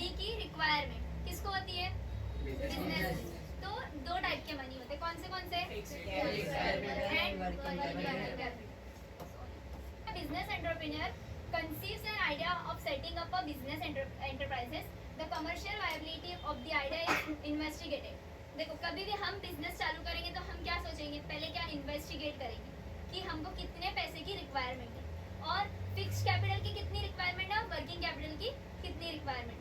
Money की requirement किसको होती है? बिजनेस। तो दो टाइप के मनी होते हैं, कौन से? Business entrepreneur conceives an idea of setting up a business enterprises. The commercial viability of the idea is investigated. देखो कभी भी हम बिजनेस चालू करेंगे तो हम क्या सोचेंगे, पहले क्या इन्वेस्टिगेट करेंगे कि हमको कितने पैसे की रिक्वायरमेंट है और फिक्स्ड कैपिटल की कितनी रिक्वायरमेंट है और वर्किंग कैपिटल की कितनी requirement.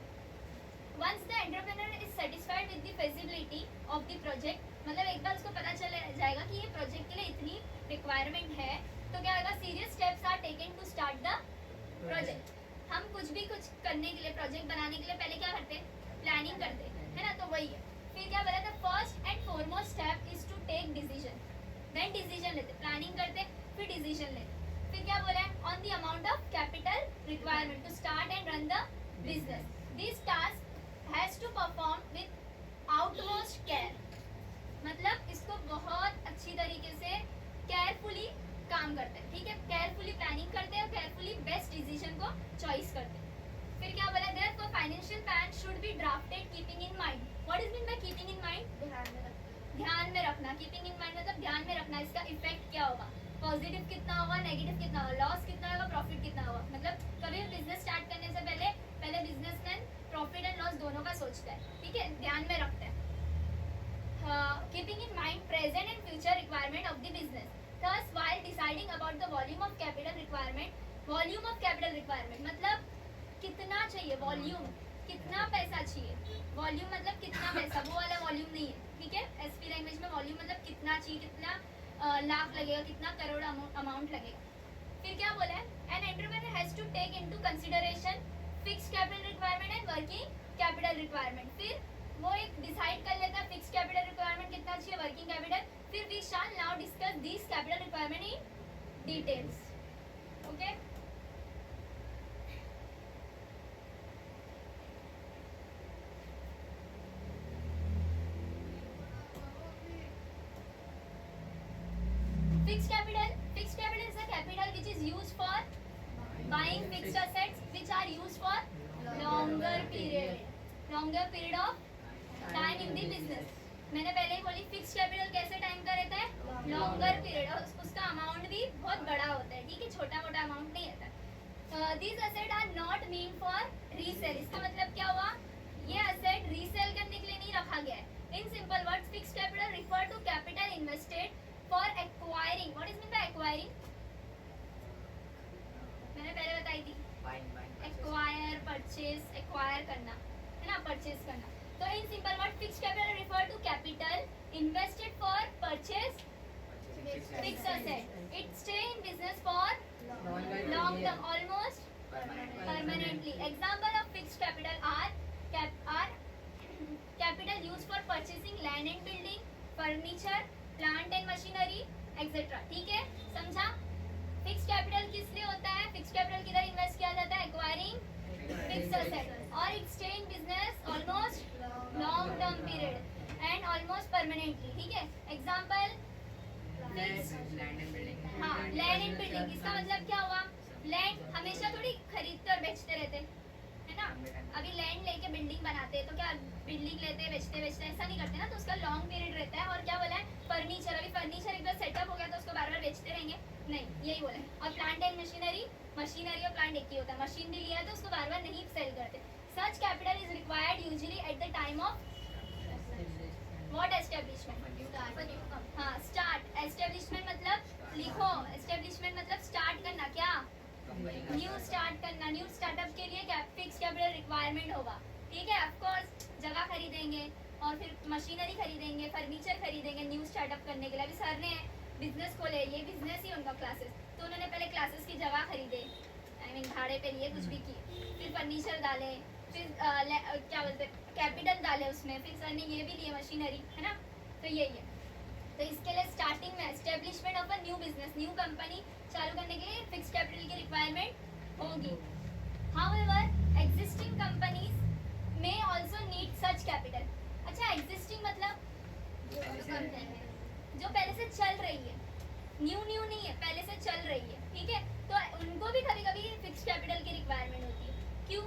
Once the entrepreneur is satisfied with the feasibility of the project, मतलब एक बार उसको पता चल जाएगा कि ये प्रोजेक्ट के लिए इतनी रिक्वायरमेंट है तो क्या होगा, serious steps are taken to start the project. हम कुछ करने के लिए, प्रोजेक्ट बनाने के लिए पहले क्या करते हैं, प्लानिंग करते हैं, है ना। तो वही है। फिर क्या बोला था, first and foremost step is to take decision. Then decision लेते, प्लानिंग करते, फिर डिसीजन लेते। फिर क्या बोला है, on the amount of capital requirement to start and run the business. This task has to perform with outmost care, मतलब इसको बहुत अच्छी तरीके से केयरफुली काम करते हैं, ठीक है। केयरफुली प्लानिंग करते हैं और केयरफुली बेस्ट डिसीजन को चॉइस करते हैं। फिर क्या बोला, therefore financial plan should be drafted keeping in mind. What is mean by keeping in mind? ध्यान में रखना। कीपिंग इन माइंड मतलब ध्यान में रखना इसका इफेक्ट क्या होगा, पॉजिटिव कितना होगा, नेगेटिव कितना होगा, लॉस कितना होगा, प्रॉफिट कितना होगा। मतलब कभी भी बिजनेस स्टार्ट करने से पहले बिजनेसमैन प्रॉफिट एंड लॉस दोनों का सोचता है, ठीक है, ध्यान में रखता है। Keeping in mind present and future requirement of the business. Thus, while deciding about the volume of capital requirement मतलब कितना चाहिए, वॉल्यूम कितना पैसा चाहिए, वॉल्यूम मतलब कितना पैसा, वो वाला वॉल्यूम नहीं है, ठीक है। एसपी लैंग्वेज में वॉल्यूम मतलब कितना चाहिए, कितना लाख लगेगा, कितना करोड़ अमाउंट लगेगा। फिर क्या बोला है, an entrepreneur has to take into consideration fixed capital requirement and working capital requirement. फिर वो एक डिसाइड कर लेता है फिक्स्ड कैपिटल रिक्वायरमेंट कितना चाहिए, वर्किंग कैपिटल। फिर we shall now discuss this capital requirement in details, okay. Fixed capital is a capital which is used for buying fixed assets which are used for longer period of time in the business। मैंने पहले ही बोली fixed capital कैसे time का रहता है, longer period, और उसका amount भी बहुत बड़ा होता है, ठीक है, छोटा मोटा अमाउंट नहीं रहता। These asset are not mean for resale. इसका मतलब क्या हुआ, ये असेट रीसेल करने के लिए नहीं रखा गया है। In simple words fixed capital refer to capital invested for acquiring. What is mean by acquiring? मैंने पहले बताई थी, एक्वायर, परचेज, एक्वायर करना, है ना, परचेज करना। तो in simple word fixed capital refer to capital invested for purchase fixed asset. It stay in business for long term, almost permanently. Example of fixed capital are capital used for purchasing land and building, furniture, plant and machinery, etc. ठीक है, समझा? Fixed capital किस लिए होता है, fixed capital किधर invest किया जाता है, एक्वायरिंग फिक्स्ड असेट, और it stay in business almost long term period and almost permanently, ठीक है। Example land and building. हाँ, लैंड एंड बिल्डिंग, इसका मतलब क्या हुआ, लैंड हमेशा थोड़ी खरीदते और बेचते रहते, है ना। अभी लैंड लेके बिल्डिंग बनाते हैं तो क्या बिल्डिंग लेते बेचते ऐसा नहीं करते ना, तो उसका लॉन्ग पीरियड रहता है। और क्या बोला है, फर्नीचर, अभी फर्नीचर एक बार सेटअप हो गया तो उसको बार बार बेचते रहेंगे, नहीं, यही बोला है। और प्लांट एंड मशीनरी और प्लांट एक ही होता है, मशीन भी लिया है तो उसको बार बार नहीं सेल करते। Such capital is required usually at the time of what, establishment. हाँ, स्टार्ट, एस्टेब्लिशमेंट मतलब लिखो, एस्टेब्लिशमेंट मतलब स्टार्ट करना, क्या, न्यू स्टार्ट करना। न्यू स्टार्टअप के लिए फिक्स कैपिटल रिक्वायरमेंट होगा, ठीक है। ऑफकोर्स जगह खरीदेंगे और फिर मशीनरी खरीदेंगे, फर्नीचर खरीदेंगे न्यू स्टार्टअप करने के लिए। अभी सर ने बिजनेस खोले, ये बिजनेस ही उनका क्लासेस, तो उन्होंने पहले क्लासेस की जगह खरीदे, आई मीन भाड़े पे लिए, कुछ भी किए, फिर फर्नीचर डाले, फिर क्या बोलते कैपिटल डाले उसमें, फिर सर ने ये भी लिए मशीनरी, है ना। तो यही है, तो इसके लिए स्टार्टिंग में establishment of a new business, new company चालू करने के लिए फिक्स्ड कैपिटल की रिक्वायरमेंट होगी। However existing companies may also need such capital. अच्छा, एग्जिस्टिंग मतलब जो पहले से चल रही है, न्यू नहीं है, पहले से चल रही है, ठीक है, तो उनको भी कभी कभी फिक्स्ड कैपिटल की रिक्वायरमेंट होती है। क्यों?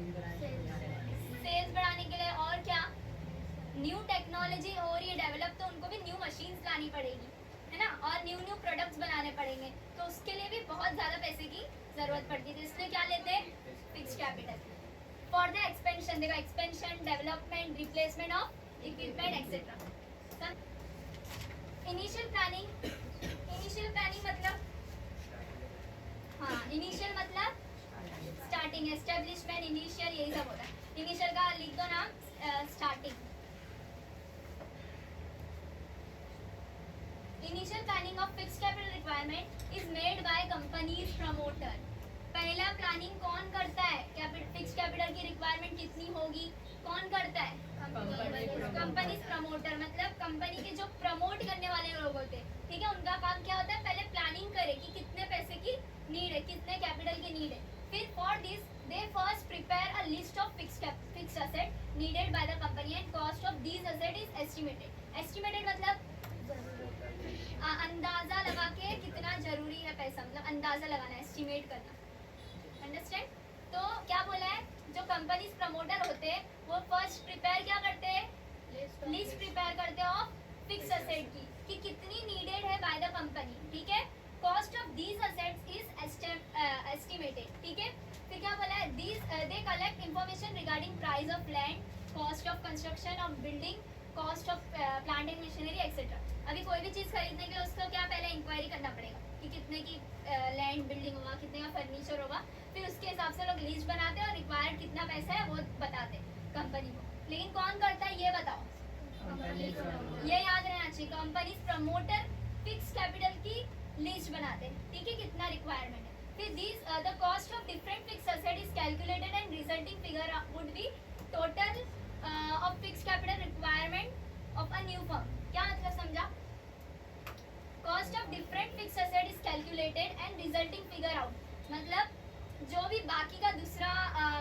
सेल्स बढ़ाने के लिए, और क्या, न्यू टेक्नोलॉजी हो रही है डेवलप, तो उनको भी न्यू मशीन्स लानी पड़ेगी, है ना, और न्यू प्रोडक्ट्स बनाने पड़ेंगे, तो उसके लिए भी बहुत ज़्यादा पैसे की ज़रूरत पड़ती है, तो इसलिए क्या लेते हैं, fix capital. For the expansion, देखो expansion, development, replacement of equipment etcetera. Initial planning, initial planning मतलब, हाँ इनिशियल मतलब स्टार्टिंग, एस्टेब्लिशमेंट, इनिशियल, यही सब होता है। इनिशियल का लिख दो नाम, starting. Initial planning of fixed capital requirement is made by companies promoter. पहला प्लानिंग कौन करता है, फिक्स्ड कैपिटल की रिक्वायरमेंट कितनी होगी, कौन करता है, कंपनीज प्रमोटर, मतलब कंपनी के जो प्रमोट करने वाले लोग होते हैं, ठीक है, उनका काम क्या होता है, पहले प्लानिंग करे कि कितने पैसे की नीड है, कितने कैपिटल की नीड है, फिर for this they first prepare a list of fixed asset needed by the company and cost of these asset is estimated. Estimated मतलब अंदाजा लगा के कितना जरूरी है पैसा, मतलब अंदाजा लगाना, एस्टिमेट करना, अंडरस्टैंड। तो क्या बोला है, जो कंपनीज प्रमोटर होते हैं वो फर्स्ट प्रिपेयर क्या करते हैं, लिस्ट प्रिपेयर करते हैं ऑफ फिक्स असेट की, कि कितनी नीडेड है बाय द कंपनी, ठीक है, cost of these assets is estimated, ठीक है। फिर क्या बोला है, these they collect information regarding price of land, cost of construction of building, cost of plant and machinery etcetera. अभी कोई भी चीज़ खरीदने के लिए उसको क्या पहले इंक्वायरी करना पड़ेगा कि कितने की लैंड बिल्डिंग होगा, कितने का फर्नीचर होगा, फिर उसके हिसाब से लोग लिस्ट बनाते हैं और रिक्वायर्ड कितना पैसा है वो बताते हैं कंपनी को। लेकिन कौन करता है ये बताओ, ये याद रहना चाहिए, कंपनी प्रमोटर फिक्स कैपिटल की लिस्ट बनाते हैं, ठीक है, कितना रिक्वायरमेंट है। फिर this the cost of different fix asset is calculated and resulting figure would be total of fix capital requirement of a new firm. क्या मतलब समझा, cost of different fix asset is calculated and resulting figure out, मतलब जो भी बाकी का दूसरा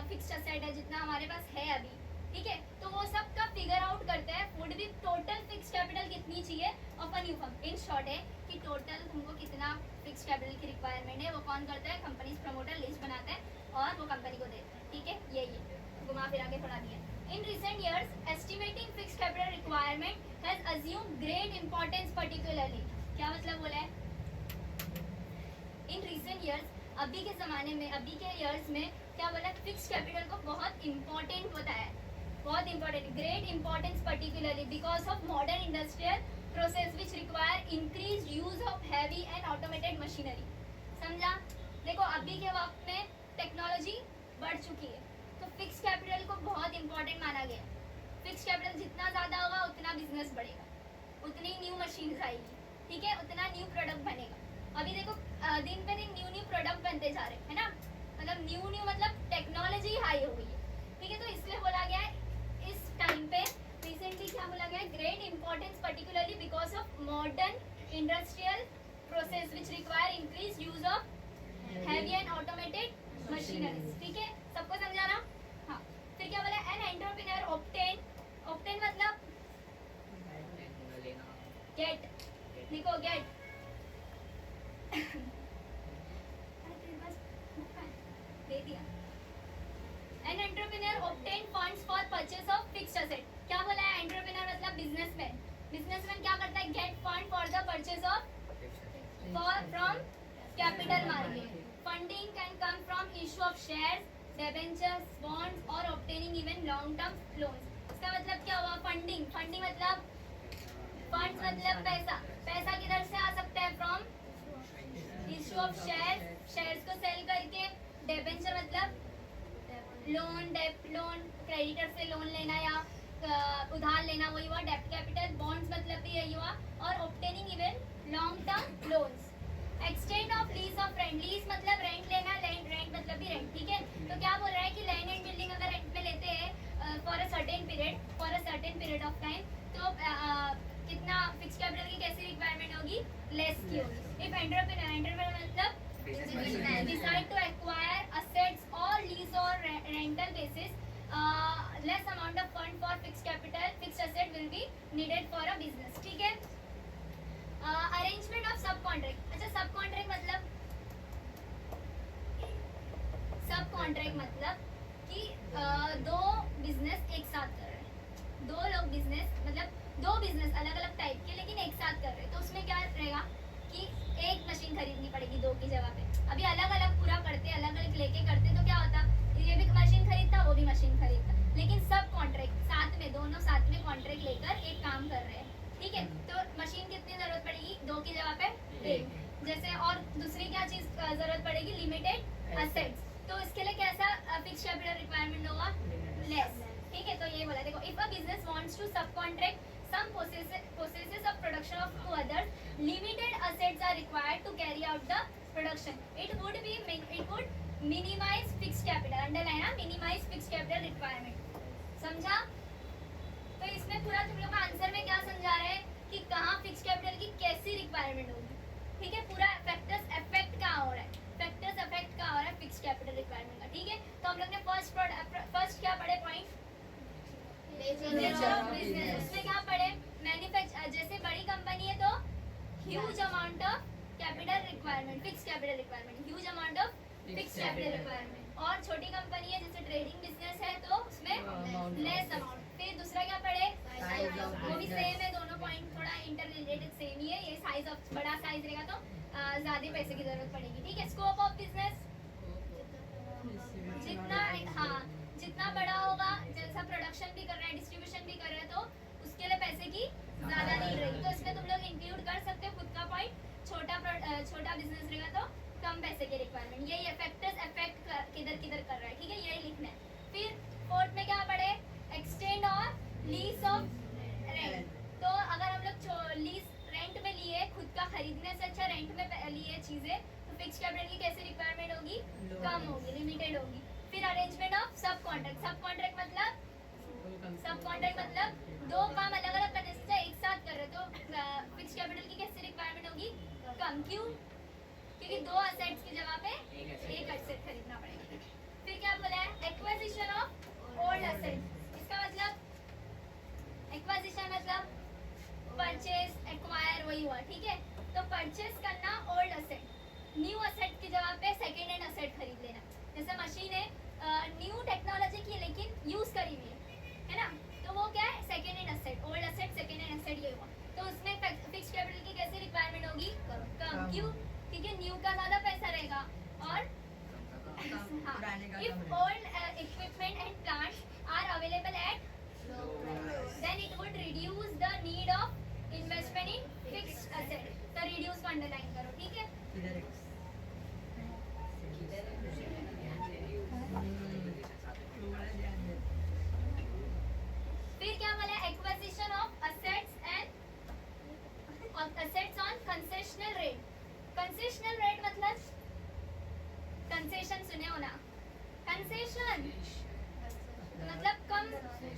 fixed asset है जितना हमारे पास है अभी, ठीक है, तो वो सब का फिगर आउट करता है, would be total fixed capital कितनी चाहिए of a new firm. In short है कि टोटल तुमको कितना फिक्स्ड कैपिटल की रिक्वायरमेंट है, वो कौन करता है, कंपनीज प्रमोटर लिस्ट बनाता है और वो कंपनी को देता है, ठीक है, यही है, घुमा फिरा के थोड़ा दिया। In recent years, estimating fixed capital requirement has assumed great importance particularly. क्या मतलब बोला है? In recent years, अभी के ज़माने में, अभी के years में क्या बोला, fixed capital को बहुत important बताया है, बहुत important, great importance particularly because of modern industrial process which require increased use of heavy and automated machinery. समझा? देखो अभी के वक्त में टेक्नोलॉजी बढ़ चुकी है, तो फिक्स कैपिटल को बहुत इंपॉर्टेंट माना गया। फिक्स कैपिटल जितना ज़्यादा होगा उतना बिजनेस बढ़ेगा, उतनी न्यू मशीन्स आएगी, ठीक है, उतना न्यू प्रोडक्ट बनेगा। अभी देखो दिन पे दिन न्यू प्रोडक्ट बनते जा रहे हैं, है ना, मतलब न्यू मतलब टेक्नोलॉजी हाई हो गई है, ठीक है, तो इसलिए बोला गया है इस टाइम पे रिसेंटली क्या बोला गया है, great importance particularly because of modern industrial process which require increase use of heavy and automated machineries, ठीक है, सबको समझा ना। हाँ, फिर क्या बोला, एन एंटरप्रेन्योर ऑब्टेन, ऑब्टेन मतलब गेट, लिखो गेट दे दिया। An entrepreneur obtain funds for purchase of fixed asset. क्या बोला है, एंटरप्रेन्योर मतलब बिजनेसमैन, बिजनेसमैन क्या करता है, get fund for the purchase of from capital market. Funding can come from issue of shares, debentures, bonds और obtaining even long term loans. इसका मतलब क्या हुआ, फंडिंग, फंडिंग मतलब फंड्स मतलब पैसा, पैसा किधर से आ सकता है, from issue of shares, shares को सेल करके, डिबेंचर मतलब लोन, डेप्ट लोन, क्रेडिटर से लोन लेना या उधार लेना, वही हुआ डेप्ट कैपिटल। बॉन्ड्स मतलब भी यही हुआ, और obtaining even long term loans. Extend of lease of rent, lease मतलब रेंट लेना, रेंट मतलब भी रेंट, ठीक है, तो क्या बोल रहा है कि लैंड एंड बिल्डिंग अगर रेंट में लेते हैं for a certain period of time, तो कितना फिक्स कैपिटल की कैसी रिक्वायरमेंट होगी, लेस की होगी। इफ एंटरप्रेन्योर मतलब decide to acquire assets or lease or rental basis, less amount of fund for fixed capital, fixed asset will be needed for a business, ठीक है। अरेंजमेंट ऑफ सब contract, अच्छा सब contract मतलब कि दो बिजनेस एक साथ कर रहे हैं, दो लोग बिजनेस मतलब दो बिजनेस अलग अलग टाइप के लेकिन एक साथ कर रहे हैं, तो उसमें क्या रहेगा कि एक मशीन खरीदनी पड़ेगी दो की जगह पे। अभी अलग अलग पूरा करते अलग अलग लेके करते तो क्या होता, ये भी मशीन खरीदता वो भी मशीन खरीदता, लेकिन सब कॉन्ट्रैक्ट साथ में, दोनों साथ में कॉन्ट्रैक्ट लेकर एक काम कर रहे हैं, ठीक है। तो मशीन कितनी जरूरत पड़ेगी, दो की जगह पे एक। जैसे और दूसरी क्या चीज जरूरत पड़ेगी, लिमिटेड असेट्स, तो इसके लिए कैसा फिक्स कैपिटल रिक्वायरमेंट होगा, लेस, ठीक है। तो ये बोला देखो, if a business wants to subcontract some processes of production of to others, limited assets are required to carry out the production. It would minimize fixed capital, underline ना, minimize fixed capital requirement, समझा। तो इसमें पूरा तुम लोग का answer में क्या समझा रहे हैं कि कहाँ फिक्स कैपिटल की कैसी रिक्वायरमेंट होगी, ठीक है। पूरा फैक्टर्स इफेक्ट कहाँ हो रहा है, फैक्टर्स इफेक्ट कहाँ हो रहा है फिक्स कैपिटल रिक्वायरमेंट का, ठीक है। तो हम लोग ने फर्स्ट क्या पढ़े पॉइंट, नेचर ऑफ बिजनेस। उसमें क्या पढ़े, मैन्युफैक्चर, जैसे बड़ी कंपनी है तो huge amount of capital requirement, fix capital requirement, huge amount of fix capital requirement. और छोटी कंपनी है जैसे ट्रेडिंग बिजनेस है तो उसमें लेस अमाउंट। फिर दूसरा क्या पढ़े, वो भी सेम है, दोनों पॉइंट थोड़ा इंटर रिलेटेड सेम ही है। ये साइज ऑफ बड़ा साइज रहेगा तो ज्यादा पैसे की जरूरत पड़ेगी, ठीक है। स्कोप ऑफ बिजनेस, जितना हाँ जितना बड़ा होगा, जैसा प्रोडक्शन भी कर रहा है डिस्ट्रीब्यूशन भी कर रहा है तो उसके लिए पैसे की ज्यादा नहीं रहेगी, तो इसमें तुम लोग इंक्लूड कर सकते हो खुद का पॉइंट। छोटा बिजनेस रहेगा तो कम पैसे की रिक्वायरमेंट, यही फैक्टर्स इफेक्ट किधर किधर कर रहा है, ठीक है, यही लिखना है। फिर फोर्थ में क्या पढ़े, एक्सटेंड और लीज ऑफ रेंट। तो अगर हम लोग लीज रेंट में लिए, खुद का खरीदने से अच्छा रेंट में लिए चीजें, तो फिक्स कैपिटल की कैसी रिक्वायरमेंट होगी, कम होगी, लिमिटेड होगी। फिर अरेंजमेंट ऑफ सब कॉन्ट्रैक्ट, सब कॉन्ट्रैक्ट मतलब दो काम अलग अलग करने से एक साथ कर रहे तो फिक्स कैपिटल की कैसी रिक्वायरमेंट होगी, कम। क्यों, क्योंकि दो असेट्स की जगह पे एक असेट खरीदना पड़ेगा। फिर क्या बोला है, एक्विजिशन ऑफ ओल्ड असेट। इसका मतलब एक्विजिशन मतलब परचेज, एक्वायर वही हुआ, ठीक है। तो परचेज करना ओल्ड असेट, न्यू असेट की जगह पे सेकेंड हैंड असेट खरीद लेना। जैसे मशीन है न्यू टेक्नोलॉजी की लेकिन यूज करी हुई है ना, तो वो क्या है, second hand asset, old asset second hand asset ये हुआ। तो उसमें फिक्स कैपिटल की कैसी रिक्वायरमेंट होगी, कम। क्यों, क्योंकि न्यू का ज्यादा पैसा रहेगा और if old equipment and plants are available at then it would reduce the need of investment in fixed asset, तो reduce को अंडरलाइन करो, ठीक है। फिर क्या बोला, acquisition of assets and assets on concessional rate. Concessional rate मतलब concession सुने हो ना, कंसेशन मतलब कम,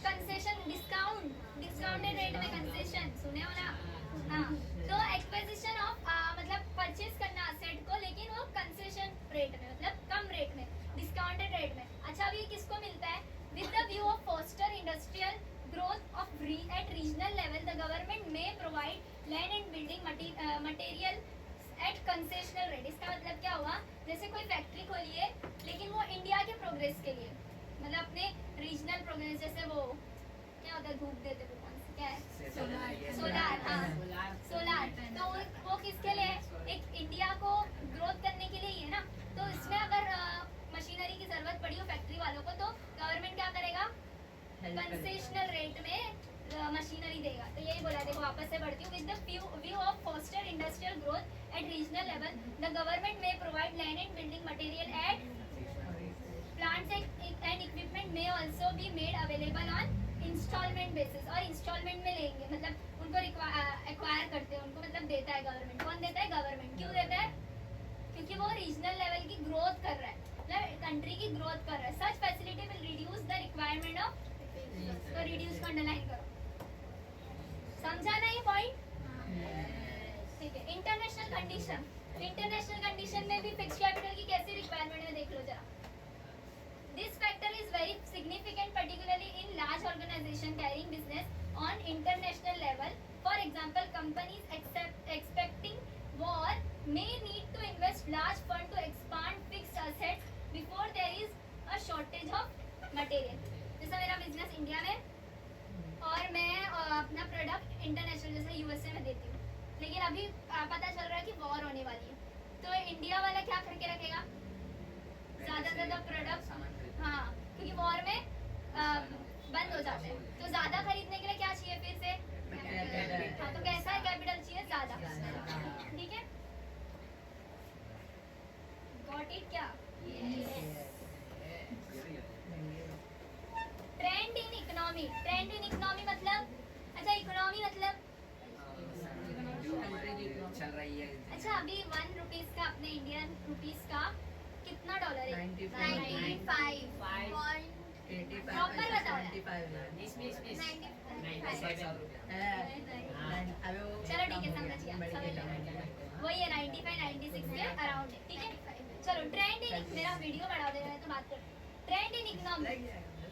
कंसेशन डिस्काउंटेड रेट में कंसेशन सुने हो ना, हाँ। तो एक्विजिशन ऑफ मतलब परचेज करना असेट को लेकिन वो कंसेशन रेट में मतलब कम रेट में, डिस्काउंटेड रेट में। अच्छा अभी किसको मिलता है, with the view of foster industrial growth of at regional level the government may provide land and building material at concessional rate. इसका मतलब क्या हुआ, जैसे कोई फैक्ट्री खोली है लेकिन वो इंडिया के प्रोग्रेस के लिए, मतलब अपने रीजनल प्रोग्रेस, जैसे वो क्या होता है धूप देते वो कौन सा क्या है, सोलार, हाँ सोलार, तो वो किसके लिए, एक इंडिया को ग्रोथ करने के लिए ही है ना। तो इसमें अगर मशीनरी की जरूरत पड़ी हो फैक्ट्री वालों को तो गवर्नमेंट क्या करेगा, कंसेशनल रेट में मशीनरी देगा। तो यही बोला, देखो वापस से पढ़ती हूँ, with the view of foster industrial growth at regional level the government may provide land and building material at plants and equipment may also be made available on installment basis, और installment में लेंगे मतलब उनको acquire करते हैं, उनको मतलब देता है गवर्नमेंट। कौन देता है, गवर्नमेंट। क्यों देता है, क्योंकि वो रीजनल लेवल की ग्रोथ कर रहा है, मतलब कंट्री की ग्रोथ कर रहा है। Such facility will reduce the requirement of, तो रिड्यूस को अंडरलाइन करो, समझा ना ये पॉइंट, ठीक है। इंटरनेशनल कंडीशन, इंटरनेशनल कंडीशन में भी फिक्स कैपिटल की कैसी रिक्वायरमेंट है देख लो जरा। This factor is very significant, particularly in large organizations carrying business on international level. For example, companies expecting war may need to invest large fund to expand fixed assets before there is a shortage of material. जैसे मेरा business India में और मैं अपना product international जैसे USA में देती हूँ, लेकिन अभी पता चल रहा है कि वॉर होने वाली है, तो इंडिया वाला क्या करके रखेगा, ज़्यादा से ज़्यादा प्रोडक्ट, हाँ क्योंकि वॉर में बंद हो जाते हैं, तो ज़्यादा खरीदने के लिए क्या चाहिए फिर से, हाँ तो कैसा कैपिटल चाहिए, ज़्यादा। ठीक है, गॉट इट क्या? Trend in economy, trend in economy मतलब, अच्छा इकोनॉमी मतलब चल रही है। अच्छा अभी 1 रुपीस का अपने इंडियन रुपीस का कितना डॉलर है? 95. प्रॉपर बताओ यार। चलो ठीक है, समझ गया, समझ गया, वही है 95 96 के अराउंड है। ठीक है, चलो ट्रेंड इन, मेरा वीडियो बढ़ा दे रहा है तो बात कर। Trend in economy,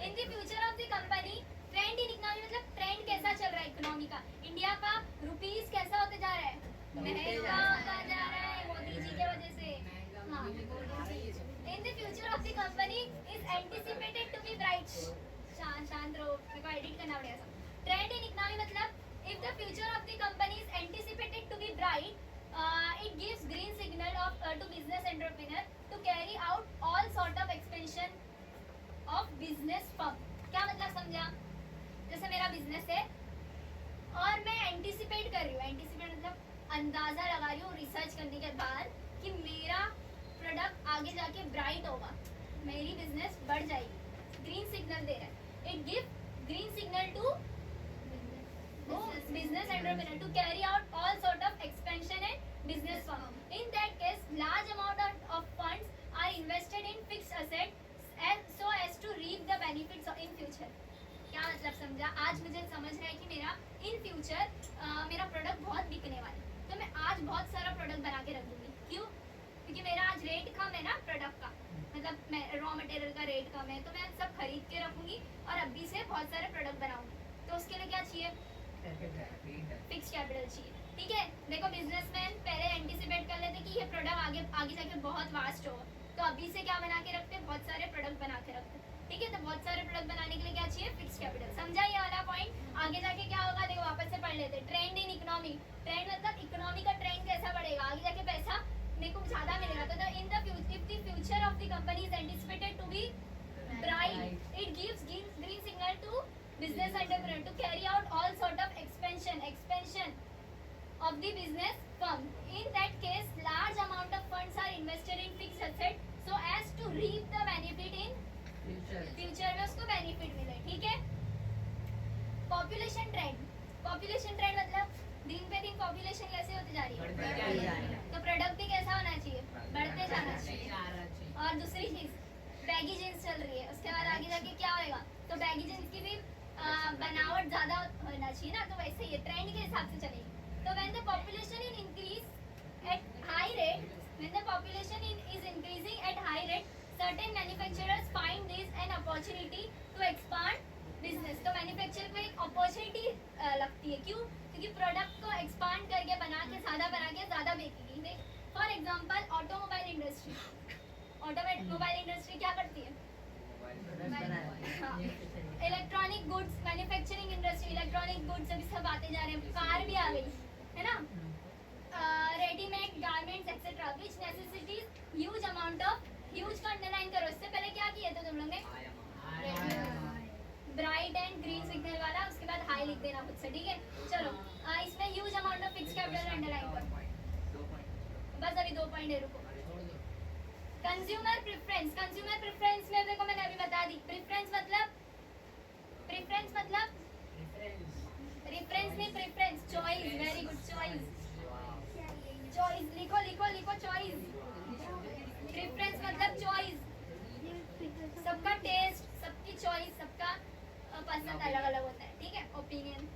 in the future of the company, trend in economy मतलब ट्रेंड कैसा चल रहा है इकोनॉमी का, इंडिया का रुपीस कैसा होते जा रहा है, महंगा होता जा रहा है मोदी जी के वजह से। हाँ, in the future of the company is anticipated to be bright, शांत रहो, मेरे को एडिट करना पड़ेगा सब। ट्रेंड इन इकोनॉमी मतलब if the future of the company is anticipated to be bright, it gives green signal to business entrepreneur to carry out all sort of expansion of business firm। क्या मतलब समझा? जैसे मेरा business है और मैं anticipate कर रही हूँ, एंटिसिपेट मतलब अंदाजा लगा रही हूँ रिसर्च करने के बाद कि मेरा प्रोडक्ट आगे जाके ब्राइट होगा, मेरी बिजनेस बढ़ जाएगी, ग्रीन सिग्नल दे रहा है। It give green signal to business entrepreneur to carry out all sort of expansion and business firm. In that case, large amount of funds are invested in fixed assets and so as to reap the benefits in future. क्या मतलब समझा? आज मुझे समझ रहा है कि मेरा इन फ्यूचर मेरा प्रोडक्ट बहुत बिकने वाला है, तो मैं आज बहुत सारा प्रोडक्ट बना के रख दूंगी। क्यों? क्योंकि मेरा आज रेट कम है ना प्रोडक्ट का, मतलब मैं रॉ मटेरियल का रेट कम है, तो मैं सब खरीद के रखूंगी और अभी से बहुत सारे प्रोडक्ट बनाऊंगी। तो उसके लिए क्या चाहिए? फिक्स कैपिटल चाहिए। ठीक है, देखो बिजनेसमैन पहले एंटिसिपेट कर लेते कि ये प्रोडक्ट आगे जाके बहुत वास्ट होगा, तो अभी से क्या बना के रखते, बहुत सारे प्रोडक्ट बना के रखते। ठीक है, तो बहुत सारे प्रोडक्ट बनाने के लिए क्या चाहिए? Fix capital. समझा ये वाला पॉइंट? आगे जाके क्या होगा देखो, वापस से पढ़ लेते। ट्रेंड इन इकोनॉमी, ट्रेंड मतलब इकोनॉमी का ट्रेंड कैसा बढ़ेगा, आगे जाके पैसा मेरे को ज्यादा मिलेगा। तो in the future of the company is anticipated to be bright, it gives green signal to business entrepreneur to carry out all sort of expansion of the business firm. In that case, large amount of funds are invested in fixed assets so as to reap the benefit in future में उसको benefit मिले। ठीक है, population trend, population trend मतलब दिन पे दिन population कैसे होती जा रही है, तो प्रोडक्ट भी कैसा होना चाहिए, बढ़ते जाना चाहिए। और दूसरी चीज बैगी जींस चल रही है, उसके बाद आगे जाके क्या होएगा, तो बैगी जींस की भी बनावट ज्यादा होना चाहिए ना, तो वैसे ही ट्रेंड के हिसाब से चलेगी। तो when the population in increase at high rate, when the population is increasing at high rate, certain manufacturers find this an opportunity to expand business. तो मैन्युफैक्चर को एक अपॉर्चुनिटी लगती है, क्यों? क्योंकि प्रोडक्ट को एक्सपांड करके बना के ज़्यादा बेचेगी। For example automobile industry, automobile industry क्या करती है? Electronic goods manufacturing industry, electronic goods अभी सब आते जा रहे हैं, कार भी आ गई है ना, readymade garments etcetera which necessities huge amount of, huge का अंडरलाइन करो। इससे पहले क्या किए थे तुम लोग ने? ब्राइट एंड ग्रीन सिग्नल वाला, उसके बाद हाई लिख देना खुद से। ठीक है, चलो इसमें huge amount of fix capital underline करो। बस अभी 2 पॉइंट है, रुको। कंज्यूमर प्रेफरेंस, कंज्यूमर प्रेफरेंस में देखो मैंने अभी बता दी। प्रेफरेंस मतलब रेफरेंस नहीं, preference, choice, very good, choice, choice लिखो चॉइस। प्रेफरेंस मतलब चॉइस, सबका टेस्ट, सबकी चॉइस, सबका पसंद अलग अलग होता है। ठीक है, ओपिनियन।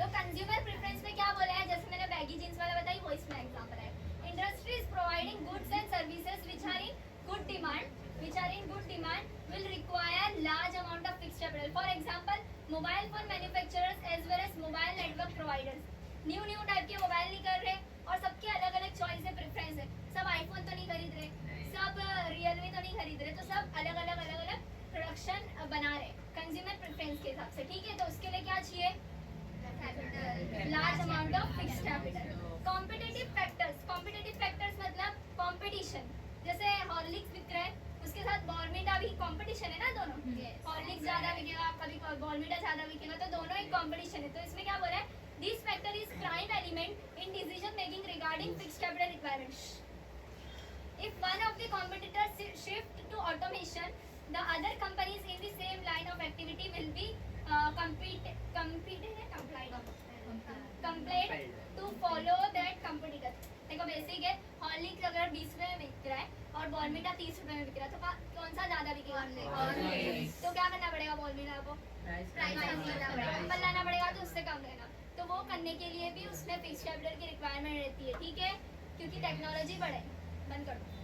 तो कंज्यूमर प्रेफरेंस में क्या बोला है, जैसे मैंने बैगी जींस वाला बताई, वो इसमें एग्जांपल है। Industries providing goods and services which are in good demand will require large amount of fixed capital. For example, mobile phone manufacturers as well as mobile network providers. New type के mobile निकल रहे और सबके अलग अलग choice है, preference है। सब आईफोन तो नहीं खरीद रहे, सब रियलमी तो नहीं खरीद रहे, तो सब अलग अलग प्रोडक्शन प्रोडक्शन बना रहे कंज्यूमर प्रेफरेंस के हिसाब से, ठीक है, तो उसके लिए क्या चाहिए, large amount of fixed capital. Competitive factors मतलब कंपटीशन, जैसे हॉर्लिक्स बिक रहा है उसके साथ बॉर्नविटा भी कंपटीशन है ना, दोनों हॉर्लिक्स ज्यादा बिकेगा, कभी बॉर्नविटा ज्यादा बिकेगा, तो दोनों एक कंपटीशन है। तो इसमें क्या बोल रहा है, this factor is prime element in decision making regarding fixed capital requirements. If one of the competitors shift to automation, the other companies in the same line of activity will be compelled to follow that competitor. देखो basic है, Horlicks अगर 20 रुपए में बिक रहा है और Bournvita 30 रुपए में बिक रहा है, तो कौन सा ज्यादा बिकेगा, हॉर्लिक्स। तो क्या करना पड़ेगा, बॉर्नविटा को प्राइस लाना पड़ेगा, तो उससे कम लेना। तो वो करने के लिए भी उसमें फिक्स्ड कैपिटल की रिक्वायरमेंट रहती है, ठीक है, क्योंकि टेक्नोलॉजी बढ़े। बंद कर दो।